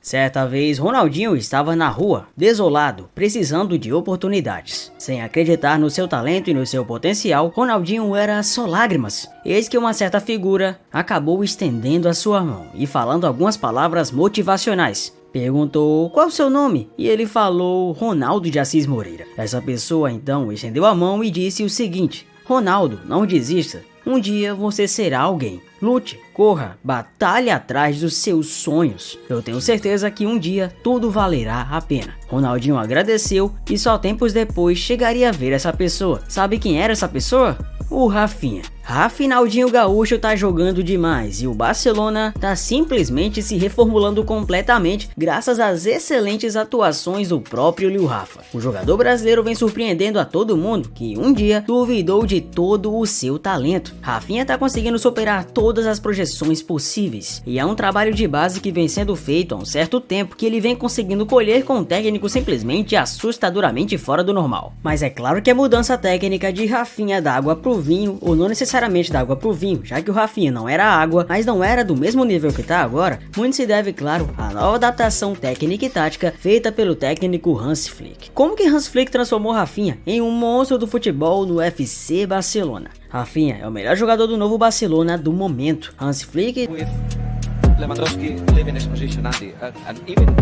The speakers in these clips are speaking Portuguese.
Certa vez, Ronaldinho estava na rua, desolado, precisando de oportunidades. Sem acreditar no seu talento e no seu potencial, Ronaldinho era só lágrimas. Eis que uma certa figura acabou estendendo a sua mão e falando algumas palavras motivacionais. Perguntou qual o seu nome e ele falou Ronaldo de Assis Moreira. Essa pessoa então estendeu a mão e disse o seguinte: Ronaldo, não desista. Um dia você será alguém. Lute, corra, batalhe atrás dos seus sonhos. Eu tenho certeza que um dia tudo valerá a pena. Ronaldinho agradeceu e só tempos depois chegaria a ver essa pessoa. Sabe quem era essa pessoa? O Rafinha. Rafinaldinho Gaúcho tá jogando demais e o Barcelona tá simplesmente se reformulando completamente graças às excelentes atuações do próprio Lil Rafa. O jogador brasileiro vem surpreendendo a todo mundo que um dia duvidou de todo o seu talento. Rafinha tá conseguindo superar todas as projeções possíveis e é um trabalho de base que vem sendo feito há um certo tempo que ele vem conseguindo colher com um técnico simplesmente assustadoramente fora do normal. Mas é claro que a mudança técnica de Rafinha da água pro vinho, ou não necessariamente da água pro vinho, já que o Rafinha não era água, mas não era do mesmo nível que tá agora, muito se deve, claro, à nova adaptação técnica e tática feita pelo técnico Hans Flick. Como que Hans Flick transformou Rafinha em um monstro do futebol no FC Barcelona? Rafinha é o melhor jogador do novo Barcelona do momento. Hans Flick...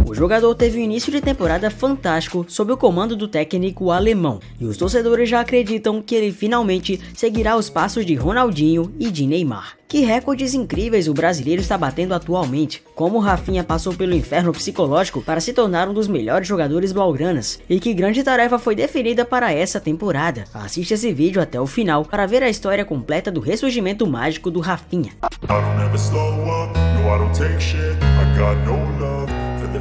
O jogador teve um início de temporada fantástico sob o comando do técnico alemão e os torcedores já acreditam que ele finalmente seguirá os passos de Ronaldinho e de Neymar. Que recordes incríveis o brasileiro está batendo atualmente, como o Rafinha passou pelo inferno psicológico para se tornar um dos melhores jogadores blaugranas, e que grande tarefa foi definida para essa temporada. Assiste esse vídeo até o final para ver a história completa do ressurgimento mágico do Rafinha. I don't ever slow up, no I don't take shit. I got no love for the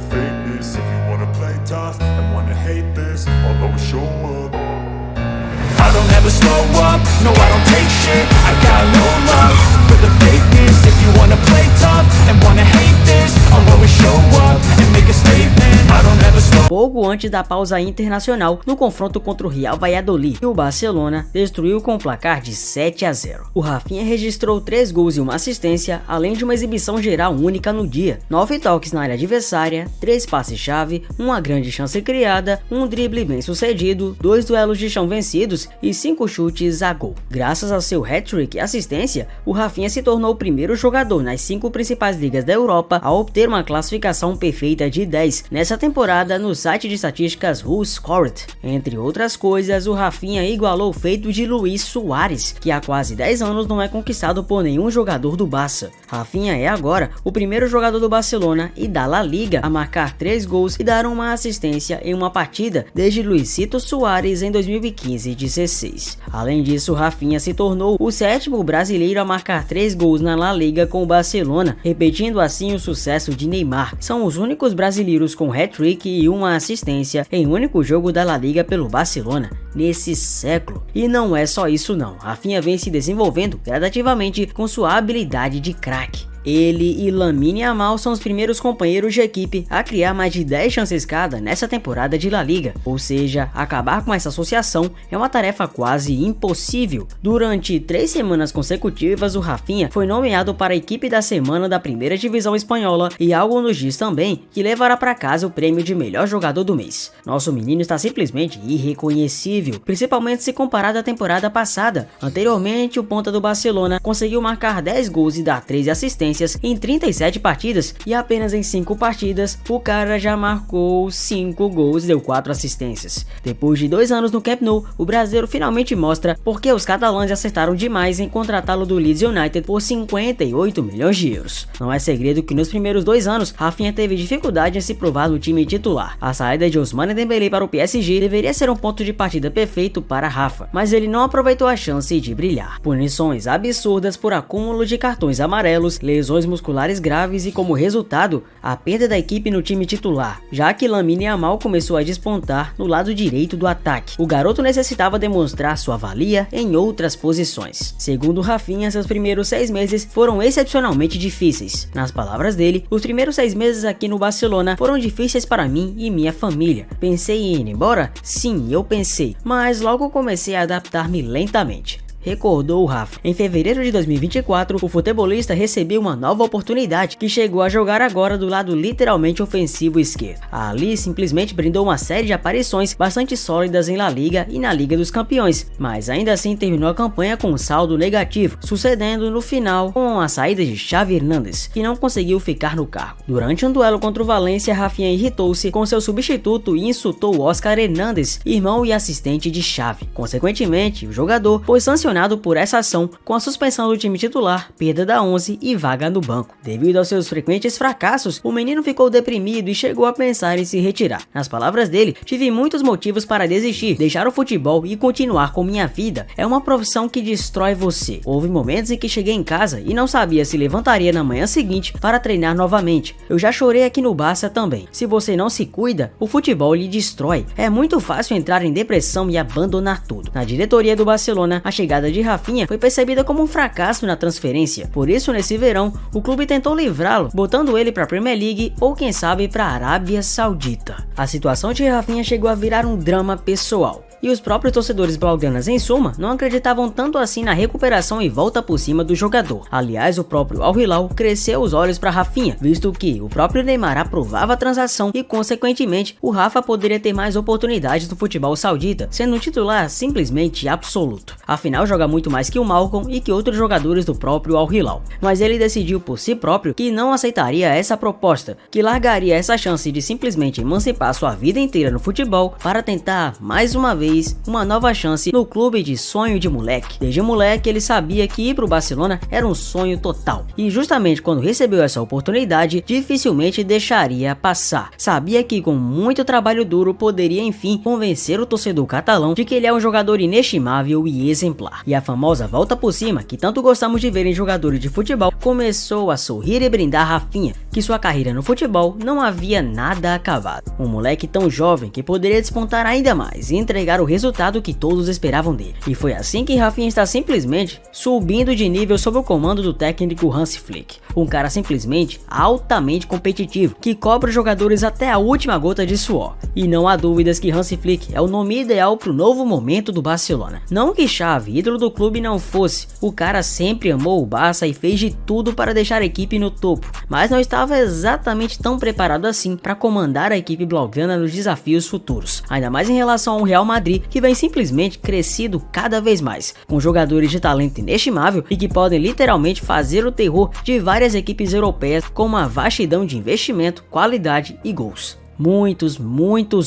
fakeness. If you wanna play tough and wanna hate this, I'll always show up and make a statement. I don't ever slow. Pouco antes da pausa internacional, no confronto contra o Real Valladolid, o Barcelona destruiu com um placar de 7-0. O Rafinha registrou 3 gols e uma assistência, além de uma exibição geral única no dia. 9 toques na área adversária, 3 passes-chave, uma grande chance criada, um drible bem sucedido, 2 duelos de chão vencidos e 5 chutes a gol. Graças ao seu hat-trick e assistência, o Rafinha se tornou o primeiro jogador nas 5 principais ligas da Europa a obter uma classificação perfeita de 10 nessa temporada no site de estatísticas WhoScored. Entre outras coisas, o Rafinha igualou o feito de Luis Suárez, que há quase 10 anos não é conquistado por nenhum jogador do Barça. Rafinha é agora o primeiro jogador do Barcelona e da La Liga a marcar 3 gols e dar uma assistência em uma partida desde Luisito Suárez em 2015-16. Além disso, Rafinha se tornou o 7º brasileiro a marcar 3 gols na La Liga com o Barcelona, repetindo assim o sucesso de Neymar. São os únicos brasileiros com hat-trick e uma assistência em um único jogo da La Liga pelo Barcelona nesse século. E não é só isso não, Rafinha vem se desenvolvendo gradativamente com sua habilidade de craque. Ele e Lamine Yamal são os primeiros companheiros de equipe a criar mais de 10 chances cada nessa temporada de La Liga, ou seja, acabar com essa associação é uma tarefa quase impossível. Durante 3 semanas consecutivas, o Rafinha foi nomeado para a equipe da semana da primeira divisão espanhola e algo nos diz também que levará para casa o prêmio de melhor jogador do mês. Nosso menino está simplesmente irreconhecível, principalmente se comparado à temporada passada. Anteriormente, o ponta do Barcelona conseguiu marcar 10 gols e dar 13 assistências em 37 partidas e apenas em 5 partidas o cara já marcou 5 gols e deu 4 assistências. Depois de 2 anos no Camp Nou, o brasileiro finalmente mostra porque os catalães acertaram demais em contratá-lo do Leeds United por 58 milhões de euros. Não é segredo que nos primeiros 2 anos, Rafinha teve dificuldade em se provar no time titular. A saída de Ousmane Dembélé para o PSG deveria ser um ponto de partida perfeito para Rafa, mas ele não aproveitou a chance de brilhar. Punições absurdas por acúmulo de cartões amarelos, lesões musculares graves e, como resultado, a perda da equipe no time titular, já que Lamine Yamal começou a despontar no lado direito do ataque. O garoto necessitava demonstrar sua valia em outras posições. Segundo Rafinha, seus primeiros 6 meses foram excepcionalmente difíceis. Nas palavras dele, os primeiros 6 meses aqui no Barcelona foram difíceis para mim e minha família. Pensei em ir embora? Sim, eu pensei, mas logo comecei a adaptar-me lentamente. recordou o Rafa. Em fevereiro de 2024, o futebolista recebeu uma nova oportunidade que chegou a jogar agora do lado literalmente ofensivo esquerdo. Ali simplesmente brindou uma série de aparições bastante sólidas em La Liga e na Liga dos Campeões, mas ainda assim terminou a campanha com um saldo negativo, sucedendo no final com a saída de Xavi Hernández, que não conseguiu ficar no cargo. Durante um duelo contra o Valência, Rafinha irritou-se com seu substituto e insultou Oscar Hernández, irmão e assistente de Xavi. Consequentemente, o jogador foi sancionado por essa ação com a suspensão do time titular, perda da 11 e vaga no banco. Devido aos seus frequentes fracassos, o menino ficou deprimido e chegou a pensar em se retirar. Nas palavras dele, tive muitos motivos para desistir, deixar o futebol e continuar com minha vida. É uma profissão que destrói você. Houve momentos em que cheguei em casa e não sabia se levantaria na manhã seguinte para treinar novamente. Eu já chorei aqui no Barça também. Se você não se cuida, o futebol lhe destrói. É muito fácil entrar em depressão e abandonar tudo. Na diretoria do Barcelona, a chegada de Rafinha foi percebida como um fracasso na transferência. Por isso, nesse verão, o clube tentou livrá-lo, botando ele para a Premier League ou quem sabe para a Arábia Saudita. A situação de Rafinha chegou a virar um drama pessoal. E os próprios torcedores blaugranas, em suma, não acreditavam tanto assim na recuperação e volta por cima do jogador. Aliás, o próprio Al Hilal cresceu os olhos para Rafinha, visto que o próprio Neymar aprovava a transação e, consequentemente, o Rafa poderia ter mais oportunidades no futebol saudita, sendo um titular simplesmente absoluto. Afinal, joga muito mais que o Malcom e que outros jogadores do próprio Al Hilal. Mas ele decidiu por si próprio que não aceitaria essa proposta, que largaria essa chance de simplesmente emancipar sua vida inteira no futebol para tentar, mais uma vez, uma nova chance no clube de sonho de moleque. Desde moleque ele sabia que ir para o Barcelona era um sonho total, e justamente quando recebeu essa oportunidade dificilmente deixaria passar. Sabia que com muito trabalho duro poderia enfim convencer o torcedor catalão de que ele é um jogador inestimável e exemplar. E a famosa volta por cima que tanto gostamos de ver em jogadores de futebol começou a sorrir e brindar Rafinha, que sua carreira no futebol não havia nada acabado. Um moleque tão jovem que poderia despontar ainda mais e entregar o resultado que todos esperavam dele. E foi assim que Rafinha está simplesmente subindo de nível sob o comando do técnico Hansi Flick. Um cara simplesmente altamente competitivo, que cobra os jogadores até a última gota de suor. E não há dúvidas que Hansi Flick é o nome ideal para o novo momento do Barcelona. Não que Xavi, ídolo do clube, não fosse. O cara sempre amou o Barça e fez de tudo para deixar a equipe no topo, mas não estava exatamente tão preparado assim para comandar a equipe blaugrana nos desafios futuros. Ainda mais em relação ao Real Madrid, que vem simplesmente crescido cada vez mais, com jogadores de talento inestimável e que podem literalmente fazer o terror de várias equipes europeias com uma vastidão de investimento, qualidade e gols. Muitos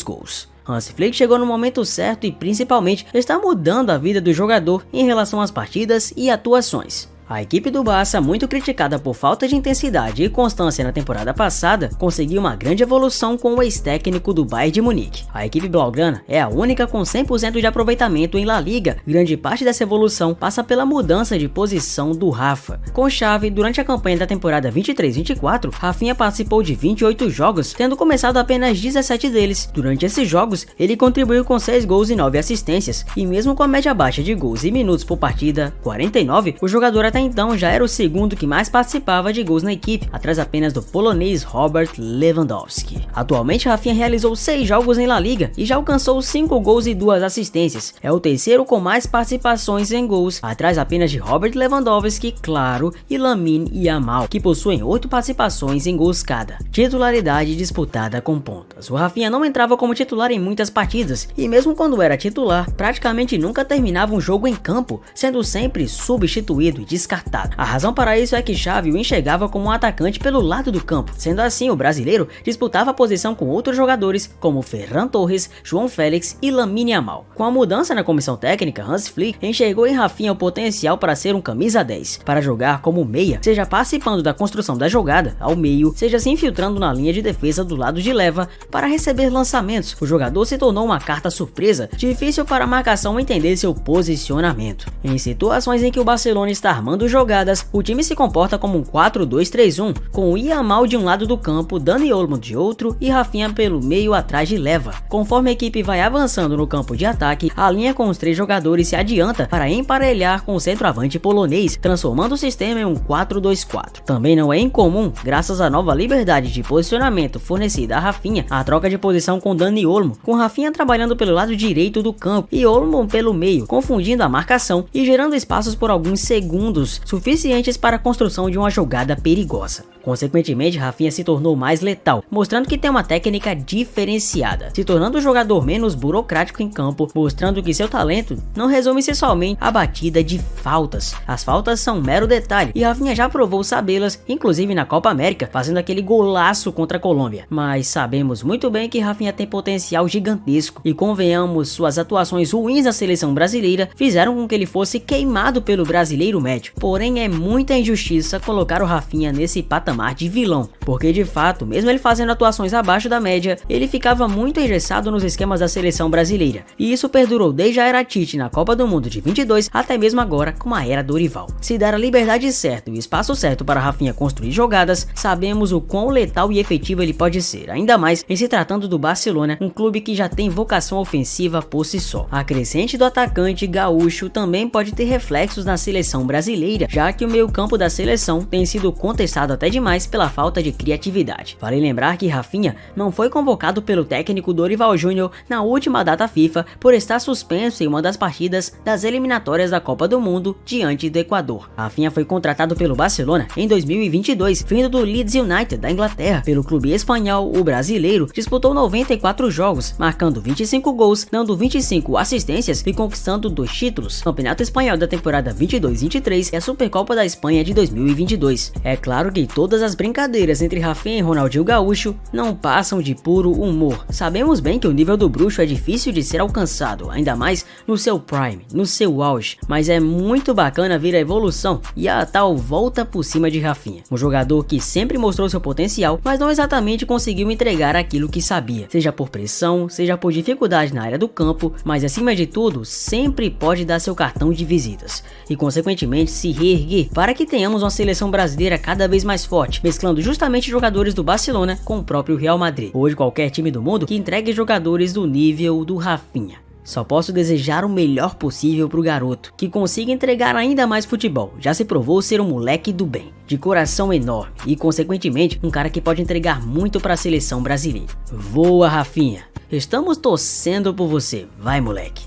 gols. Hansi Flick chegou no momento certo e principalmente está mudando a vida do jogador em relação às partidas e atuações. A equipe do Barça, muito criticada por falta de intensidade e constância na temporada passada, conseguiu uma grande evolução com o ex-técnico do Bayern de Munique. A equipe blaugrana é a única com 100% de aproveitamento em La Liga. Grande parte dessa evolução passa pela mudança de posição do Rafa. Com Xavi, durante a campanha da temporada 23-24, Rafinha participou de 28 jogos, tendo começado apenas 17 deles. Durante esses jogos, ele contribuiu com 6 gols e 9 assistências, e mesmo com a média baixa de gols e minutos por partida, 49, o jogador até então já era o segundo que mais participava de gols na equipe, atrás apenas do polonês Robert Lewandowski. Atualmente, Rafinha realizou 6 jogos em La Liga e já alcançou 5 gols e 2 assistências. É o terceiro com mais participações em gols, atrás apenas de Robert Lewandowski, claro, e Lamine Yamal, que possuem 8 participações em gols cada. Titularidade disputada com pontas. O Rafinha não entrava como titular em muitas partidas, e mesmo quando era titular, praticamente nunca terminava um jogo em campo, sendo sempre substituído e descartado. A razão para isso é que Xavi o enxergava como um atacante pelo lado do campo. Sendo assim, o brasileiro disputava a posição com outros jogadores como Ferran Torres, João Félix e Lamine Yamal. Com a mudança na comissão técnica, Hansi Flick enxergou em Rafinha o potencial para ser um camisa 10, para jogar como meia, seja participando da construção da jogada ao meio, seja se infiltrando na linha de defesa do lado de leva para receber lançamentos. O jogador se tornou uma carta surpresa, difícil para a marcação entender seu posicionamento. Em situações em que o Barcelona está armando Criando jogadas, o time se comporta como um 4-2-3-1, com Yamal de um lado do campo, Dani Olmo de outro e Rafinha pelo meio atrás de Leva. Conforme a equipe vai avançando no campo de ataque, a linha com os 3 jogadores se adianta para emparelhar com o centroavante polonês, transformando o sistema em um 4-2-4. Também não é incomum, graças à nova liberdade de posicionamento fornecida a Rafinha, a troca de posição com Dani Olmo, com Rafinha trabalhando pelo lado direito do campo e Olmo pelo meio, confundindo a marcação e gerando espaços por alguns segundos, suficientes para a construção de uma jogada perigosa. Consequentemente, Rafinha se tornou mais letal, mostrando que tem uma técnica diferenciada, se tornando um jogador menos burocrático em campo, mostrando que seu talento não resume-se somente à batida de faltas. As faltas são um mero detalhe, e Rafinha já provou sabê-las, inclusive na Copa América, fazendo aquele golaço contra a Colômbia. Mas sabemos muito bem que Rafinha tem potencial gigantesco, e convenhamos, suas atuações ruins na seleção brasileira fizeram com que ele fosse queimado pelo brasileiro médio. Porém, é muita injustiça colocar o Rafinha nesse patamar de vilão, porque de fato, mesmo ele fazendo atuações abaixo da média, ele ficava muito engessado nos esquemas da seleção brasileira, e isso perdurou desde a era Tite na Copa do Mundo de 22 até mesmo agora com a era Dorival. Se dar a liberdade certa e o espaço certo para Rafinha construir jogadas, sabemos o quão letal e efetivo ele pode ser, ainda mais em se tratando do Barcelona, um clube que já tem vocação ofensiva por si só. A crescente do atacante gaúcho também pode ter reflexos na seleção brasileira, já que o meio-campo da seleção tem sido contestado até demais pela falta de criatividade. Vale lembrar que Rafinha não foi convocado pelo técnico Dorival Júnior na última data FIFA por estar suspenso em uma das partidas das eliminatórias da Copa do Mundo diante do Equador. Rafinha foi contratado pelo Barcelona em 2022, vindo do Leeds United da Inglaterra. Pelo clube espanhol, o brasileiro disputou 94 jogos, marcando 25 gols, dando 25 assistências e conquistando 2 títulos, Campeonato Espanhol da temporada 22-23 e a Supercopa da Espanha de 2022. É claro que todas as brincadeiras entre Rafinha e Ronaldinho Gaúcho não passam de puro humor. Sabemos bem que o nível do bruxo é difícil de ser alcançado, ainda mais no seu prime, no seu auge, mas é muito bacana ver a evolução e a tal volta por cima de Rafinha, um jogador que sempre mostrou seu potencial, mas não exatamente conseguiu entregar aquilo que sabia, seja por pressão, seja por dificuldade na área do campo, mas acima de tudo, sempre pode dar seu cartão de visitas e consequentemente se reerguer para que tenhamos uma seleção brasileira cada vez mais forte, mesclando justamente jogadores do Barcelona com o próprio Real Madrid. Hoje qualquer time do mundo que entregue jogadores do nível do Rafinha. Só posso desejar o melhor possível pro garoto, que consiga entregar ainda mais futebol. Já se provou ser um moleque do bem, de coração enorme e consequentemente um cara que pode entregar muito para a seleção brasileira. Voa, Rafinha! Estamos torcendo por você, vai moleque!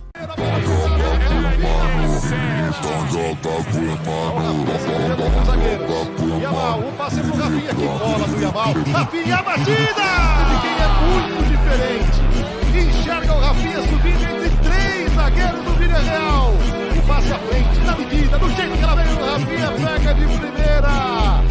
Yamal, o passe pro Rafinha, que bola do Yamal. Rafinha, a batida! Quem é muito diferente. Enxerga o Rafinha subindo entre 3 zagueiros do Villarreal. O passe à frente, na medida, do jeito que ela veio, o Rafinha pega de primeira.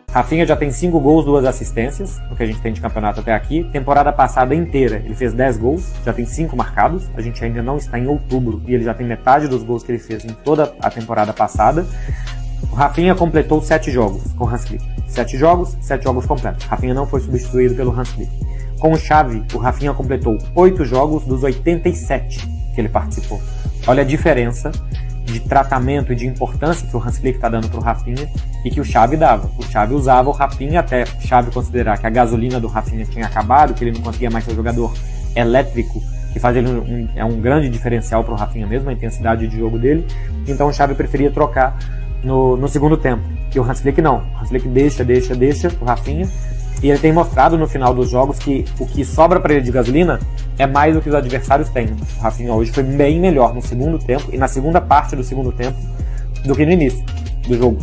Rafinha já tem 5 gols, 2 assistências, no que a gente tem de campeonato até aqui. Temporada passada inteira ele fez 10 gols, já tem 5 marcados. A gente ainda não está em outubro e ele já tem metade dos gols que ele fez em toda a temporada passada. O Rafinha completou 7 jogos com o Hans Flick. 7 jogos completos. Rafinha não foi substituído pelo Hans Flick. Com o Xavi, o Rafinha completou 8 jogos dos 87 que ele participou. Olha a diferença de tratamento e de importância que o Hans Flick está dando para o Rafinha e que o Xavi dava. O Xavi usava o Rafinha até o Xavi considerar que a gasolina do Rafinha tinha acabado, que ele não conseguia mais ser um jogador elétrico, que faz ele um grande diferencial para o Rafinha mesmo, a intensidade de jogo dele. Então o Xavi preferia trocar no segundo tempo. E o Hans Flick não. O Hans Flick deixa o Rafinha. E ele tem mostrado no final dos jogos que o que sobra para ele de gasolina é mais do que os adversários têm. O Rafinha hoje foi bem melhor no segundo tempo e na segunda parte do segundo tempo do que no início do jogo.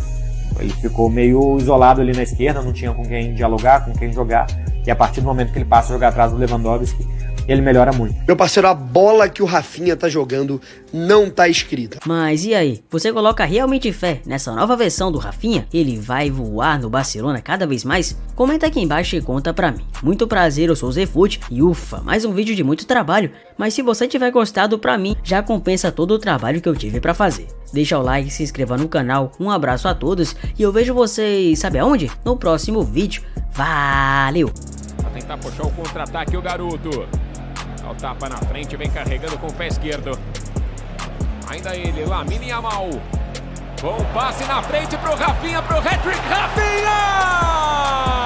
Ele ficou meio isolado ali na esquerda, não tinha com quem dialogar, com quem jogar. E a partir do momento que ele passa a jogar atrás do Lewandowski, ele melhora muito. Meu parceiro, a bola que o Rafinha tá jogando não tá escrita. Mas e aí? Você coloca realmente fé nessa nova versão do Rafinha? Ele vai voar no Barcelona cada vez mais? Comenta aqui embaixo e conta pra mim. Muito prazer, eu sou o Zefut e ufa, mais um vídeo de muito trabalho. Mas se você tiver gostado, pra mim, já compensa todo o trabalho que eu tive pra fazer. Deixa o like, se inscreva no canal, um abraço a todos e eu vejo vocês, sabe aonde? No próximo vídeo. Valeu! Vai tentar puxar o contra-ataque o garoto. Dá o tapa na frente, vem carregando com o pé esquerdo. Ainda ele, Lamine Yamal. Bom passe na frente pro Rafinha, pro hat-trick, Rafinha!